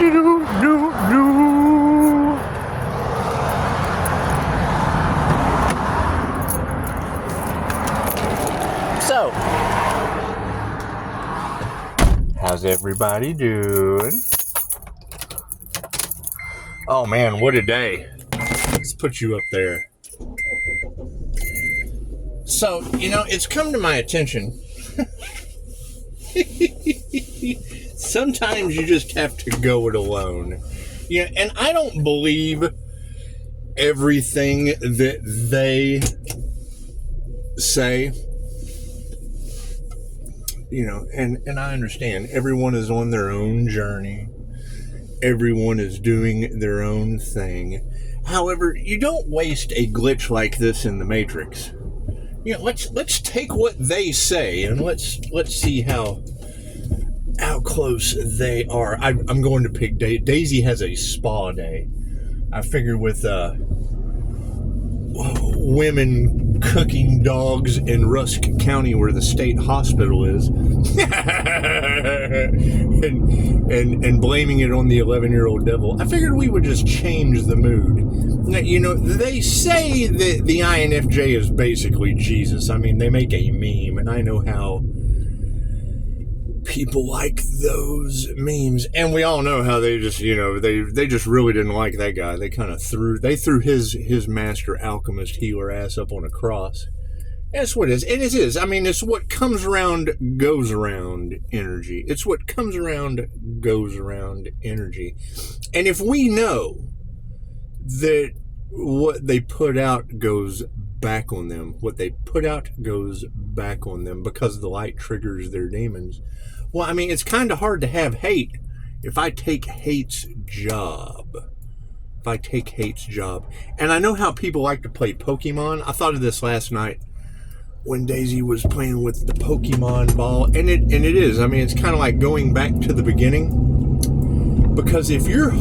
So, how's everybody doing? Oh man, what a day. Let's put you up there. So, it's come to my attention. Sometimes you just have to go it alone. And I don't believe everything that they say. And I understand everyone is on their own journey. Everyone is doing their own thing. However, you don't waste a glitch like this in the Matrix. Let's take what they say and let's see how close they are. I'm going to pick Daisy has a spa day. I figure with women cooking dogs in Rusk County where the state hospital is and blaming it on the 11-year-old devil, I figured we would just change the mood. Now, they say that the INFJ is basically Jesus. I mean, they make a meme, and I know how people like those memes, and we all know how they just, they just really didn't like that guy. They kind of threw his master alchemist healer ass up on a cross. That's what it is. And it is. I mean, it's what comes around goes around energy. It's what comes around goes around energy. And if we know that what they put out goes back on them, what they put out goes back on them because the light triggers their demons. Well, I mean, it's kind of hard to have hate if I take hate's job. And I know how people like to play Pokemon. I thought of this last night when Daisy was playing with the Pokemon ball. And it is. I mean, it's kind of like going back to the beginning. Because if you're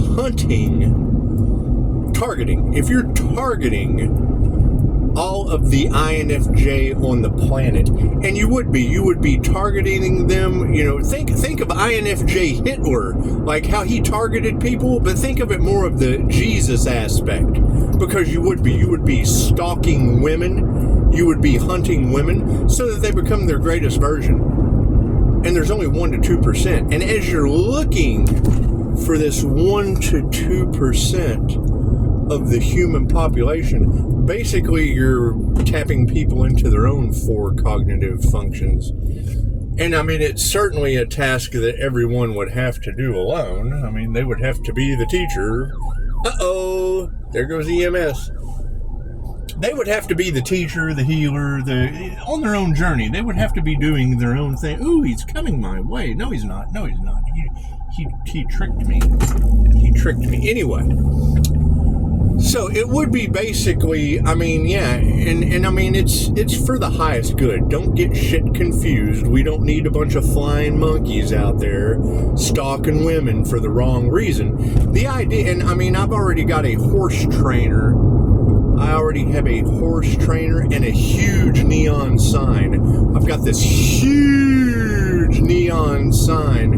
targeting all of the INFJ on the planet, and you would be targeting them, think of INFJ Hitler, like how he targeted people, but think of it more of the Jesus aspect, because you would be stalking women, you would be hunting women, so that they become their greatest version. And there's only 1% to 2%, and as you're looking for this 1% to 2% of the human population, basically you're tapping people into their own 4 cognitive functions. And I mean, it's certainly a task that everyone would have to do alone. I mean, they would have to be the teacher. Uh-oh, there goes EMS. They would have to be the teacher, the healer, on their own journey. They would have to be doing their own thing. Ooh, he's coming my way. No, he's not. He tricked me. Anyway. So it would be basically, I mean, yeah, and I mean, it's for the highest good. Don't get shit confused. We don't need a bunch of flying monkeys out there stalking women for the wrong reason. The idea, and I mean, I've already got a horse trainer. I already have a horse trainer and a huge neon sign. I've got this huge neon sign.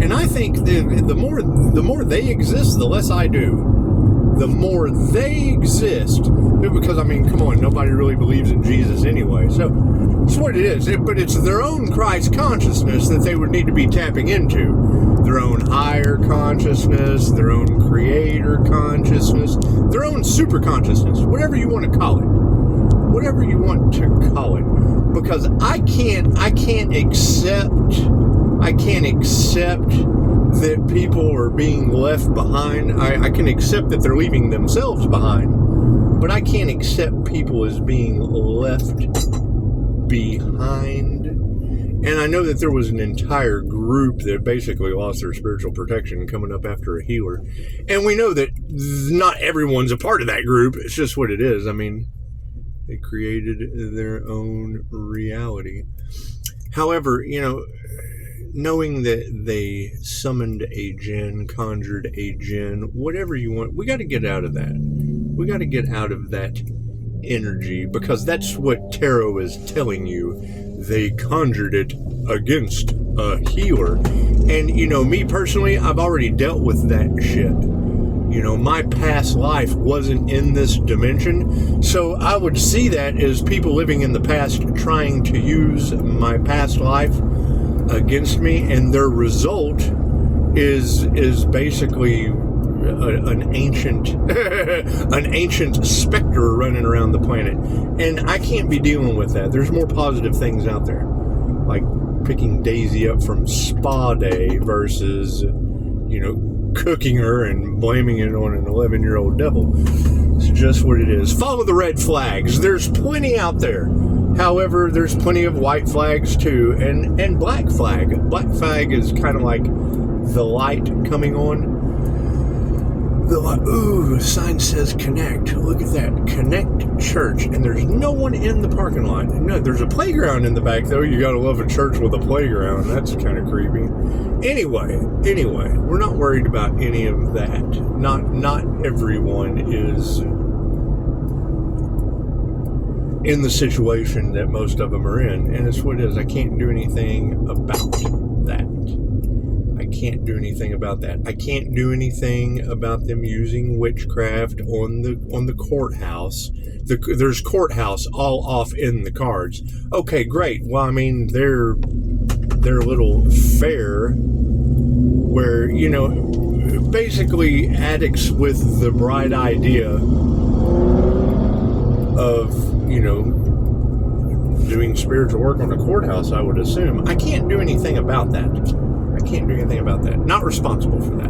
And I think the more they exist, the less I do. The more they exist, because I mean, come on, nobody really believes in Jesus anyway, so it's what it is. But it's their own Christ consciousness that they would need to be tapping into. Their own higher consciousness, their own creator consciousness, their own super consciousness, whatever you want to call it. Whatever you want to call it. Because I can't accept that people are being left behind. I can accept that they're leaving themselves behind, but I can't accept people as being left behind. And I know that there was an entire group that basically lost their spiritual protection coming up after a healer. And we know that not everyone's a part of that group. It's just what it is. I mean, they created their own reality. However, knowing that they summoned a jinn, conjured a jinn, whatever you want, we got to get out of that. We got to get out of that energy, because that's what tarot is telling you. They conjured it against a healer. And, you know, me personally, I've already dealt with that shit. You know, my past life wasn't in this dimension, so I would see that as people living in the past trying to use my past life against me, and their result is basically an ancient an ancient specter running around the planet, and I can't be dealing with that. There's more positive things out there, like picking Daisy up from spa day versus, you know, cooking her and blaming it on an 11-year-old devil. It's just what it is. Follow the red flags. There's plenty out there. However, there's plenty of white flags too, and black flag. Black flag is kind of like the light coming on. The light, ooh, sign says connect. Look at that. Connect church. And there's no one in the parking lot. No, there's a playground in the back, though. You gotta love a church with a playground. That's kind of creepy. Anyway, we're not worried about any of that. Not everyone is in the situation that most of them are in. And it's what it is. I can't do anything about that. I can't do anything about that. I can't do anything about them using witchcraft on the courthouse. There's courthouse all off in the cards. Okay, great. Well, I mean, their little fair where, you know, basically addicts with the bright idea of, you know, doing spiritual work on a courthouse, I would assume. I can't do anything about that. I can't do anything about that. Not responsible for that.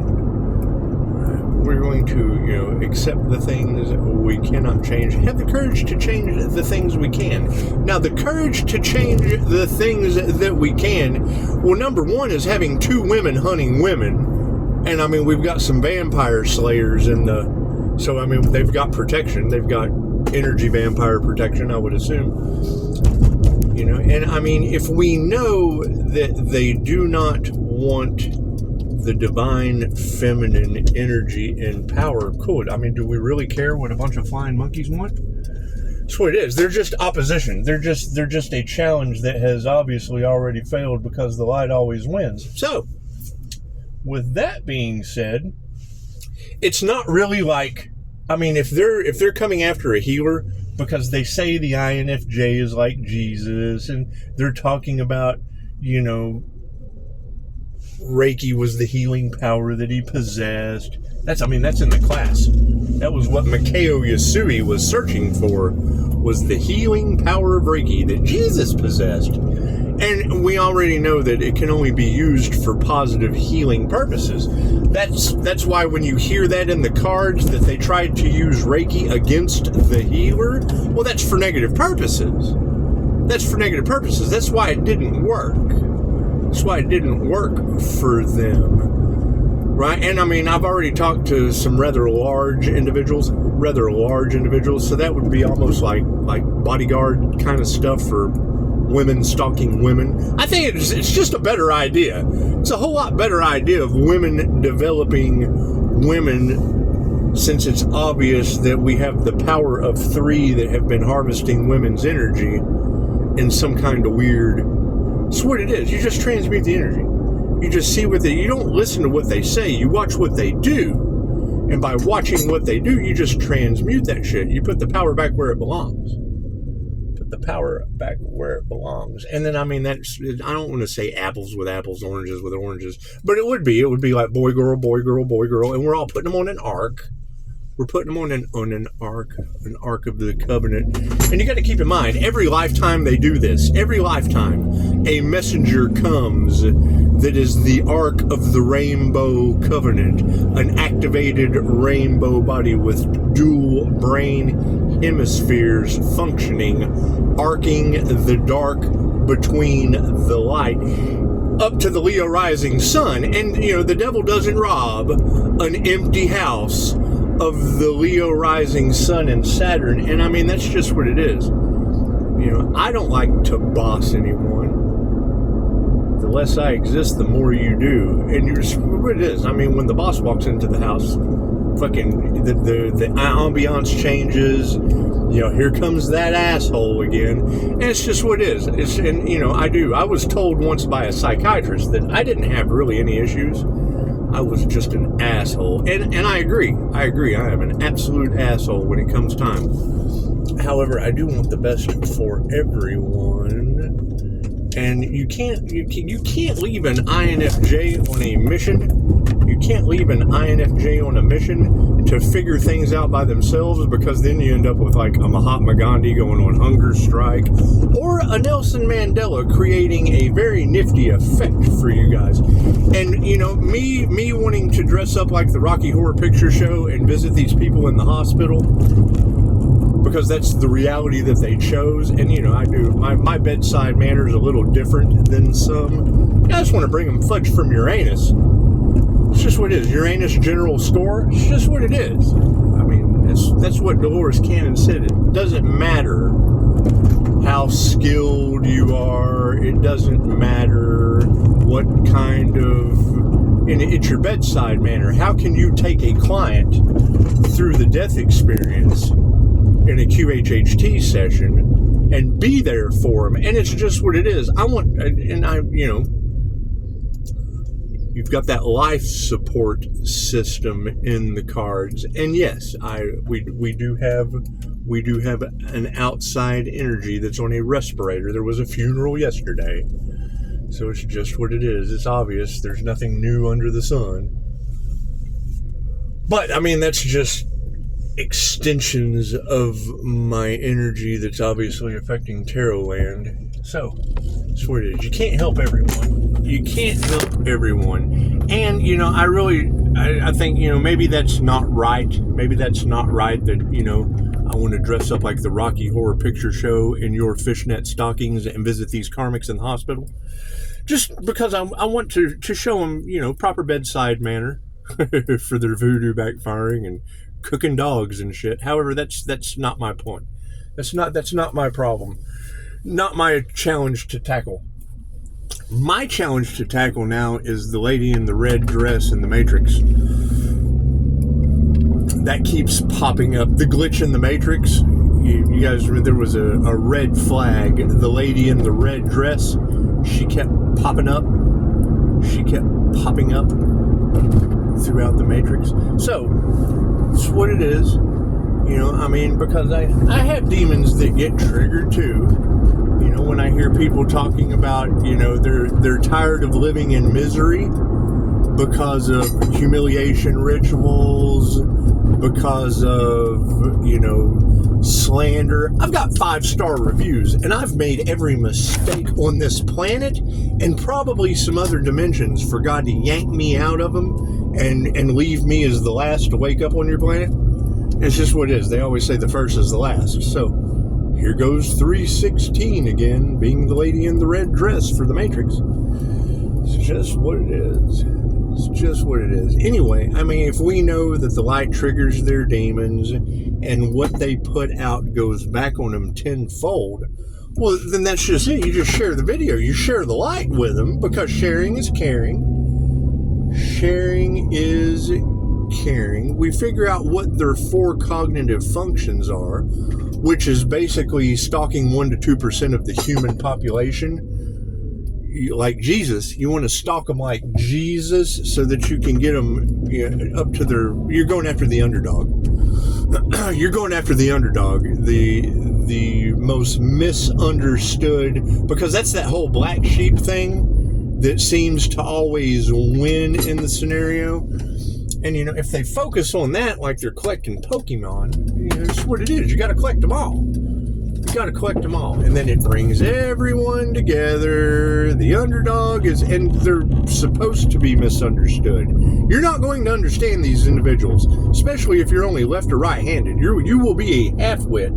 We're going to, you know, accept the things we cannot change. Have the courage to change the things we can. Now, the courage to change the things that we can, well, number one is having 2 women hunting women. And, I mean, we've got some vampire slayers in the... So, I mean, they've got protection. They've got energy vampire protection, I would assume. You know, and, I mean, if we know that they do not want the divine feminine energy and power, cool. I mean, do we really care what a bunch of flying monkeys want? That's what it is. They're just opposition. They're just a challenge that has obviously already failed because the light always wins. So, with that being said, it's not really like, I mean, if they're coming after a healer because they say the INFJ is like Jesus and they're talking about, you know, Reiki was the healing power that he possessed. That's in the class. That was what Mikao Yasui was searching for, was the healing power of Reiki that Jesus possessed. And we already know that it can only be used for positive healing purposes. That's why when you hear that in the cards that they tried to use Reiki against the healer, well, that's for negative purposes. That's why it didn't work. That's why it didn't work for them, right? And I mean, I've already talked to some rather large individuals, so that would be almost like bodyguard kind of stuff for women stalking women. I think it's just a better idea. It's a whole lot better idea of women developing women, since it's obvious that we have the power of 3 that have been harvesting women's energy in some kind of weird... That's what it is. You just transmute the energy. You just see what you don't listen to what they say. You watch what they do. And by watching what they do, you just transmute that shit. You put the power back where it belongs. And then, I mean, I don't want to say apples with apples, oranges with oranges. But it would be like boy, girl, boy, girl, boy, girl. And we're all putting them on an arc. We're putting them on an arc of the covenant. And you got to keep in mind, every lifetime they do this, every lifetime, a messenger comes that is the arc of the rainbow covenant, an activated rainbow body with dual brain hemispheres functioning, arcing the dark between the light up to the Leo rising sun. And, you know, the devil doesn't rob an empty house of the Leo rising sun and Saturn. And I mean, that's just what it is. You know, I don't like to boss anyone. The less I exist, the more you do. And you're just what it is. I mean, when the boss walks into the house, fucking the ambiance changes. here comes that asshole again. And it's just what it is. I was told once by a psychiatrist that I didn't have really any issues. I was just an asshole. And I agree. I am an absolute asshole when it comes time. However, I do want the best for everyone. And you can't leave an INFJ on a mission. You can't leave an INFJ on a mission to figure things out by themselves, because then you end up with like a Mahatma Gandhi going on hunger strike, or a Nelson Mandela creating a very nifty effect for you guys. And me wanting to dress up like the Rocky Horror Picture Show and visit these people in the hospital, because that's the reality that they chose. And I do, my bedside manner is a little different than some. I just want to bring them fudge from Uranus. It's just what it is. Uranus General Store. It's just what it is. I mean, that's what Dolores Cannon said. It doesn't matter how skilled you are. It doesn't matter what kind of... And it's your bedside manner. How can you take a client through the death experience in a QHHT session and be there for them? And it's just what it is. You've got that life support system in the cards, and yes, we do have an outside energy that's on a respirator. There was a funeral yesterday, so it's just what it is. It's obvious. There's nothing new under the sun. But I mean, that's just extensions of my energy that's obviously affecting Tarot land. So that's what it is. You can't help everyone. You can't help everyone. And I think maybe that's not right. Maybe that's not right that I want to dress up like the Rocky Horror Picture Show in your fishnet stockings and visit these karmics in the hospital, just because I want to show them proper bedside manner for their voodoo backfiring and cooking dogs and shit. However, that's not my point. That's not my problem. Not my challenge to tackle. My challenge to tackle now is the lady in the red dress in the Matrix. That keeps popping up. The glitch in the Matrix. You guys remember there was a red flag. The lady in the red dress, she kept popping up. She kept popping up throughout the Matrix. So, it's what it is. Because I have demons that get triggered too. When I hear people talking about, they're tired of living in misery because of humiliation rituals, because of, slander. I've got 5-star reviews, and I've made every mistake on this planet and probably some other dimensions for God to yank me out of them and leave me as the last to wake up on your planet. It's just what it is. They always say the first is the last. So here goes 316 again, being the lady in the red dress for the Matrix. It's just what it is. It's just what it is. Anyway, if we know that the light triggers their demons and what they put out goes back on them tenfold, well, then that's just it. You just share the video. You share the light with them, because sharing is caring. Sharing is caring. We figure out what their 4 cognitive functions are, which is basically stalking 1% to 2% of the human population. Like Jesus, you want to stalk them like Jesus so that you can get them up to you're going after the underdog. You're going after the underdog, the most misunderstood, because that's that whole black sheep thing that seems to always win in the scenario. And, if they focus on that like they're collecting Pokemon, it's what it is. You got to collect them all. You got to collect them all. And then it brings everyone together. The underdog and they're supposed to be misunderstood. You're not going to understand these individuals, especially if you're only left or right-handed. You will be a half-wit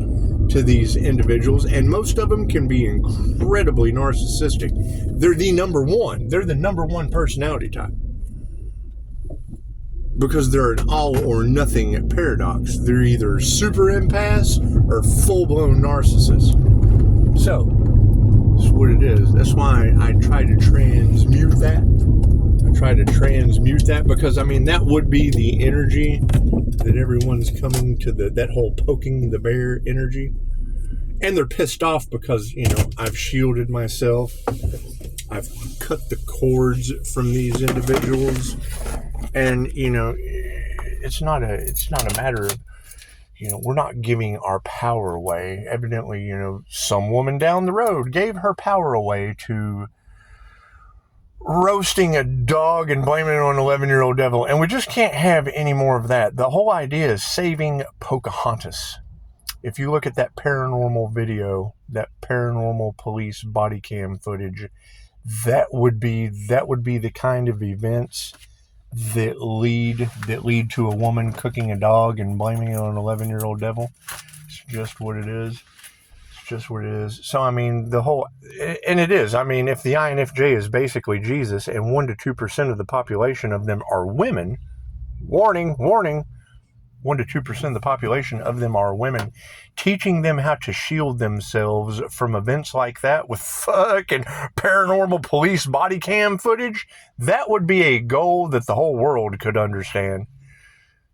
to these individuals, and most of them can be incredibly narcissistic. They're the number one. They're the number one personality type. Because they're an all or nothing paradox. They're either super empaths or full-blown narcissists. So, that's what it is. That's why I try to transmute that. I try to transmute that, because I mean that would be the energy that everyone's coming to, that whole poking the bear energy. And they're pissed off because, I've shielded myself. I've cut the cords from these individuals. And, it's not a matter of, we're not giving our power away. Evidently, some woman down the road gave her power away to roasting a dog and blaming it on an 11-year-old devil. And we just can't have any more of that. The whole idea is saving Pocahontas. If you look at that paranormal video, that paranormal police body cam footage, that would be the kind of events that lead to a woman cooking a dog and blaming it on an 11-year-old devil. It's just what it is. It's just what it is. So, I mean, and it is. I mean, if the INFJ is basically Jesus and 1 to 2% of the population of them are women, warning, 1 to 2% of the population of them are women, teaching them how to shield themselves from events like that with fucking paranormal police body cam footage, that would be a goal that the whole world could understand.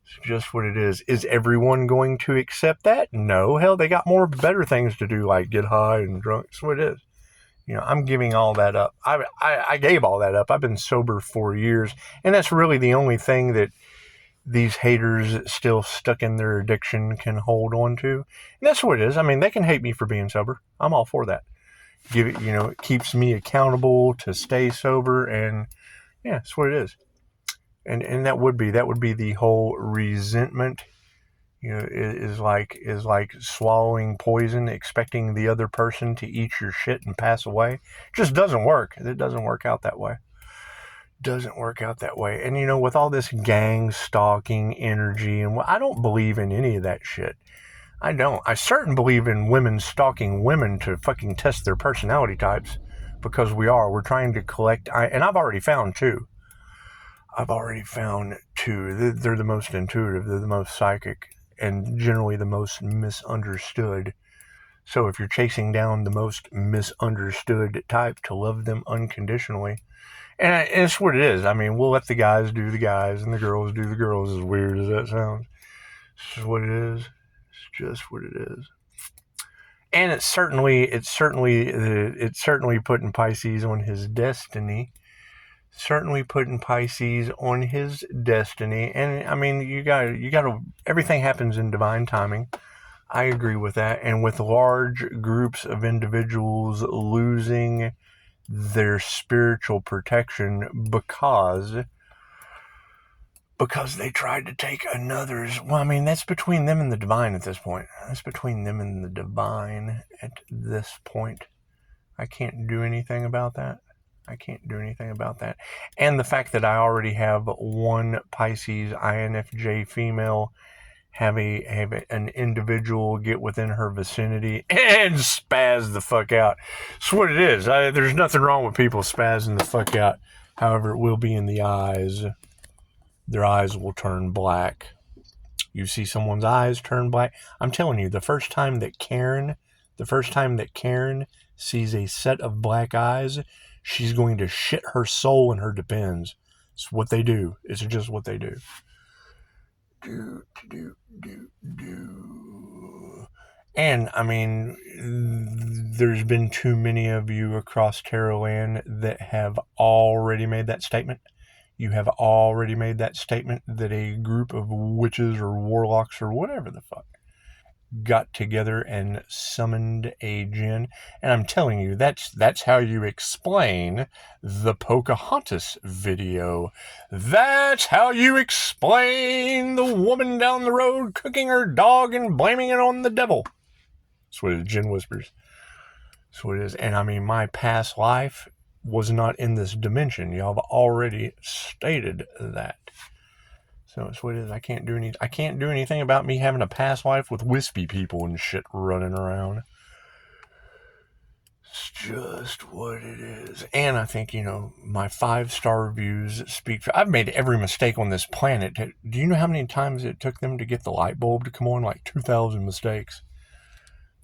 It's just what it is. Is everyone going to accept that? No. Hell, they got more better things to do, like get high and drunk. That's what it is. I'm giving all that up. I gave all that up. I've been sober for years, and that's really the only thing that these haters still stuck in their addiction can hold on to. And that's what it is. I mean, they can hate me for being sober. I'm all for that. It keeps me accountable to stay sober, and yeah, that's what it is. And that would be the whole resentment, is like swallowing poison, expecting the other person to eat your shit and pass away. It just doesn't work. It doesn't work out that way. And with all this gang stalking energy, and I don't believe in any of that shit. I don't. I certainly believe in women stalking women to fucking test their personality types, because we're trying to collect. And I've already found two. They're the most intuitive. They're the most psychic, and generally the most misunderstood. So if you're chasing down the most misunderstood type to love them unconditionally, and it's what it is. I mean, we'll let the guys do the guys and the girls do the girls, as weird as that sounds. It's just what it is. It's just what it is. And it's certainly putting Pisces on his destiny. And I mean, you gotta, everything happens in divine timing. I agree with that. And with large groups of individuals losing their spiritual protection because they tried to take another's. Well, I mean, that's between them and the divine at this point. I can't do anything about that. And the fact that I already have one Pisces INFJ female have an individual get within her vicinity and spaz the fuck out. That's what it is. There's nothing wrong with people spazzing the fuck out. However, it will be in the eyes. Their eyes will turn black. You see someone's eyes turn black. I'm telling you, the first time that Karen sees a set of black eyes, she's going to shit her soul in her depends. It's what they do. It's just what they do. And I mean, there's been too many of you across Tarot Land that have already made that statement. You have already made that statement that a group of witches or warlocks or whatever the fuck got together and summoned a djinn. And I'm telling you, that's how you explain the Pocahontas video. That's how you explain the woman down the road cooking her dog and blaming it on the devil. That's what djinn whispers. That's what it is. And I mean, my past life was not in this dimension. Y'all have already stated that. So it's what it is. I can't do anything about me having a past life with wispy people and shit running around. It's just what it is. And I think, my 5-star reviews speak for... I've made every mistake on this planet. Do you know how many times it took them to get the light bulb to come on? Like 2,000 mistakes.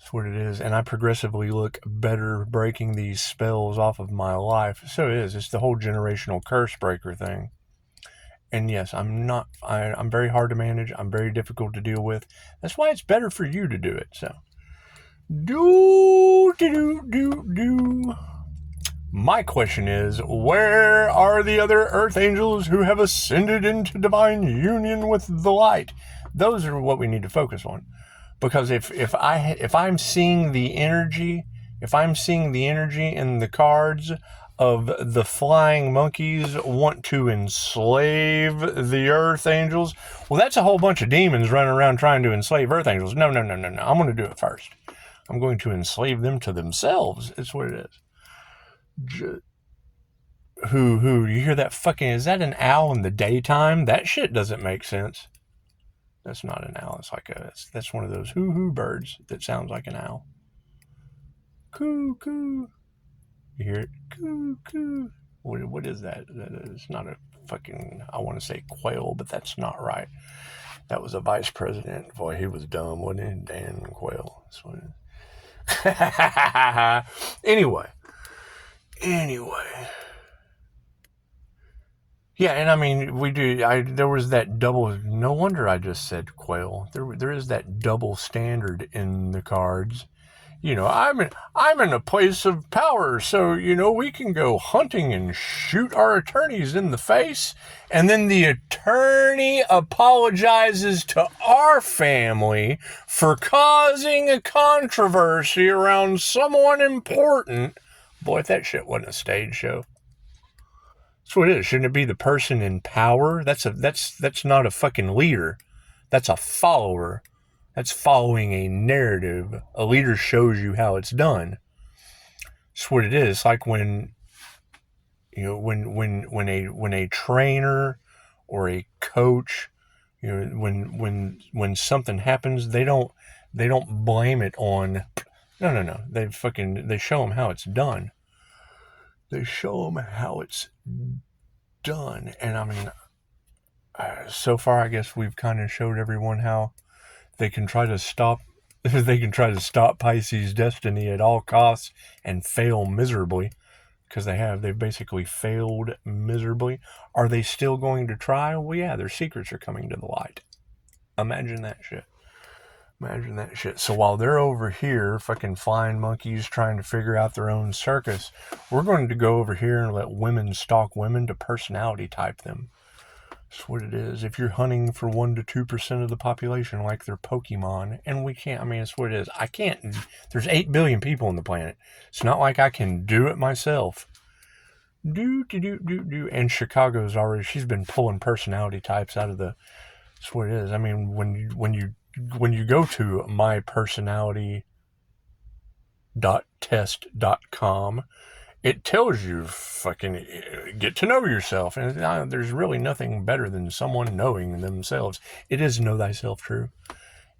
That's what it is. And I progressively look better breaking these spells off of my life. So it is. It's the whole generational curse breaker thing. And yes, I'm very hard to manage. I'm very difficult to deal with. That's why it's better for you to do it. So, do. My question is, where are the other earth angels who have ascended into divine union with the light? Those are what we need to focus on. Because if I'm seeing the energy, in the cards of the flying monkeys want to enslave the earth angels, well, that's a whole bunch of demons running around trying to enslave earth angels. No. I'm going to do it first. I'm going to enslave them to themselves. It's what it is. You hear that fucking, is that an owl in the daytime? That shit doesn't make sense. That's not an owl. It's like that's one of those hoo-hoo birds that sounds like an owl. Coo, coo. You hear it? Coo, coo. What is that? It's not a fucking, I want to say quail, but that's not right. That was a vice president. Boy, he was dumb, wasn't he? Dan Quayle. That's what it is. Anyway. Yeah, and I mean, there was that double, no wonder I just said quail. There is that double standard in the cards. You know, I'm in a place of power, so, you know, we can go hunting and shoot our attorneys in the face, and then the attorney apologizes to our family for causing a controversy around someone important. Boy, if that shit wasn't a stage show. That's what it is. Shouldn't it be the person in power? That's not a fucking leader. That's a follower. That's following a narrative. A leader shows you how it's done. That's what it is. It's like when a trainer or a coach, you know, when something happens, they don't blame it on. No. They show them how it's done. And I mean, so far, I guess we've kind of showed everyone how they can try to stop Pisces' destiny at all costs and fail miserably, because they've basically failed miserably. Are they still going to try? Well, yeah, their secrets are coming to the light. Imagine that shit. So while they're over here fucking flying monkeys trying to figure out their own circus, we're going to go over here and let women stalk women to personality type them. That's what it is. If you're hunting for 1 to 2% of the population like they're Pokemon, and we can't, I mean, it's what it is. I can't, there's 8 billion people on the planet. It's not like I can do it myself. And Chicago's already, she's been pulling personality types out of the, that's what it is. I mean, when you go to mypersonality.test.com, it tells you fucking get to know yourself. And there's really nothing better than someone knowing themselves. It is Know Thyself True.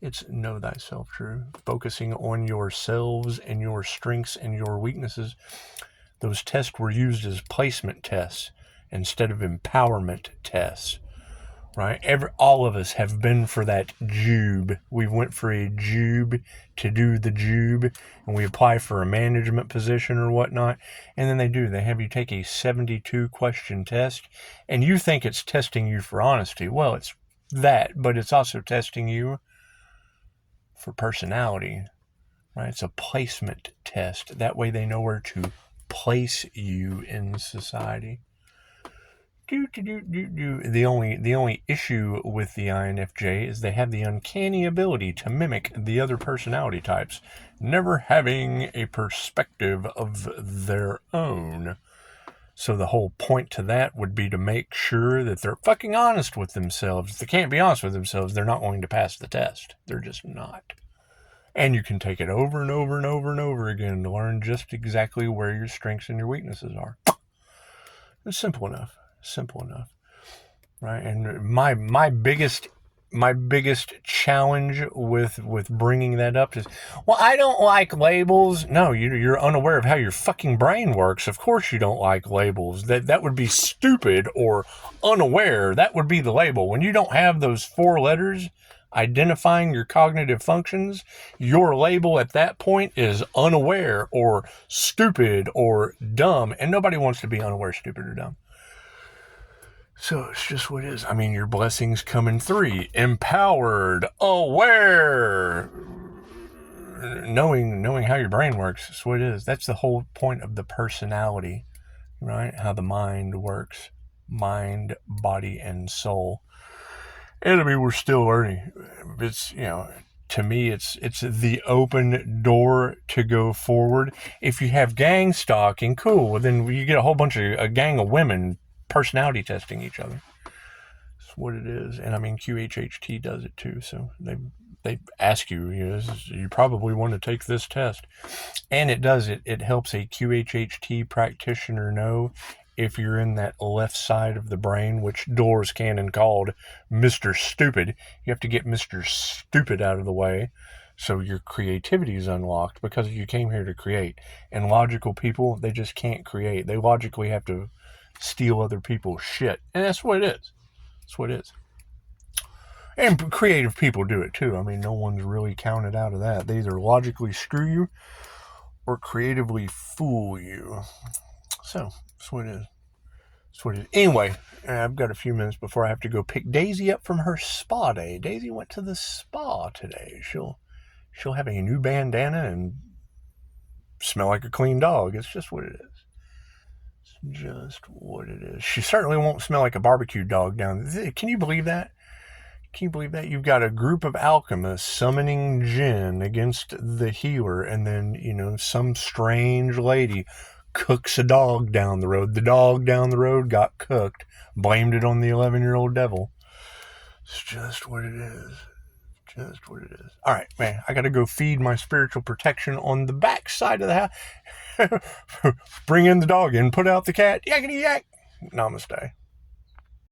It's Know Thyself True. Focusing on yourselves and your strengths and your weaknesses. Those tests were used as placement tests instead of empowerment tests. Right? All of us have been for that jube. We went for a jube to do the jube, and we apply for a management position or whatnot, and then they have you take a 72 question test, and you think it's testing you for honesty. Well, it's that, but it's also testing you for personality, right? It's a placement test. That way they know where to place you in society. The only issue with the INFJ is they have the uncanny ability to mimic the other personality types, never having a perspective of their own. So the whole point to that would be to make sure that they're fucking honest with themselves. If they can't be honest with themselves, they're not going to pass the test. They're just not. And you can take it over and over and over and over again to learn just exactly where your strengths and your weaknesses are. It's simple enough, right? And my biggest challenge with bringing that up is, well, I don't like labels. No, you're unaware of how your fucking brain works. Of course you don't like labels. That would be stupid or unaware. That would be the label. When you don't have those 4 letters, identifying your cognitive functions, your label at that point is unaware or stupid or dumb. And nobody wants to be unaware, stupid, or dumb. So it's just what it is. I mean, your blessings come in three: empowered, aware, knowing how your brain works. That's what it is. That's the whole point of the personality, right? How the mind works. Mind, body, and soul. And I mean, we're still learning. It's, to me, it's the open door to go forward. If you have gang stalking, cool. Well, then you get a gang of women personality testing each other. That's what it is. And I mean, QHHT does it too. So they ask you, you probably want to take this test. And it does it. It helps a QHHT practitioner know if you're in that left side of the brain, which Doors Cannon called Mr. Stupid. You have to get Mr. Stupid out of the way so your creativity is unlocked, because you came here to create. And logical people, they just can't create. They logically have to steal other people's shit. And that's what it is. That's what it is. And creative people do it too. I mean, no one's really counted out of that. They either logically screw you or creatively fool you. So, that's what it is. That's what it is. Anyway, I've got a few minutes before I have to go pick Daisy up from her spa day. Daisy went to the spa today. She'll have a new bandana and smell like a clean dog. It's just what it is. It's just what it is. She certainly won't smell like a barbecue dog down there. Can you believe that? Can you believe that? You've got a group of alchemists summoning Jinn against the healer, and then, some strange lady cooks a dog down the road. The dog down the road got cooked, blamed it on the 11-year-old devil. It's just what it is. Just what it is. All right, man, I got to go feed my spiritual protection on the back side of the house. Bring in the dog in, put out the cat. Yakety yak. Namaste.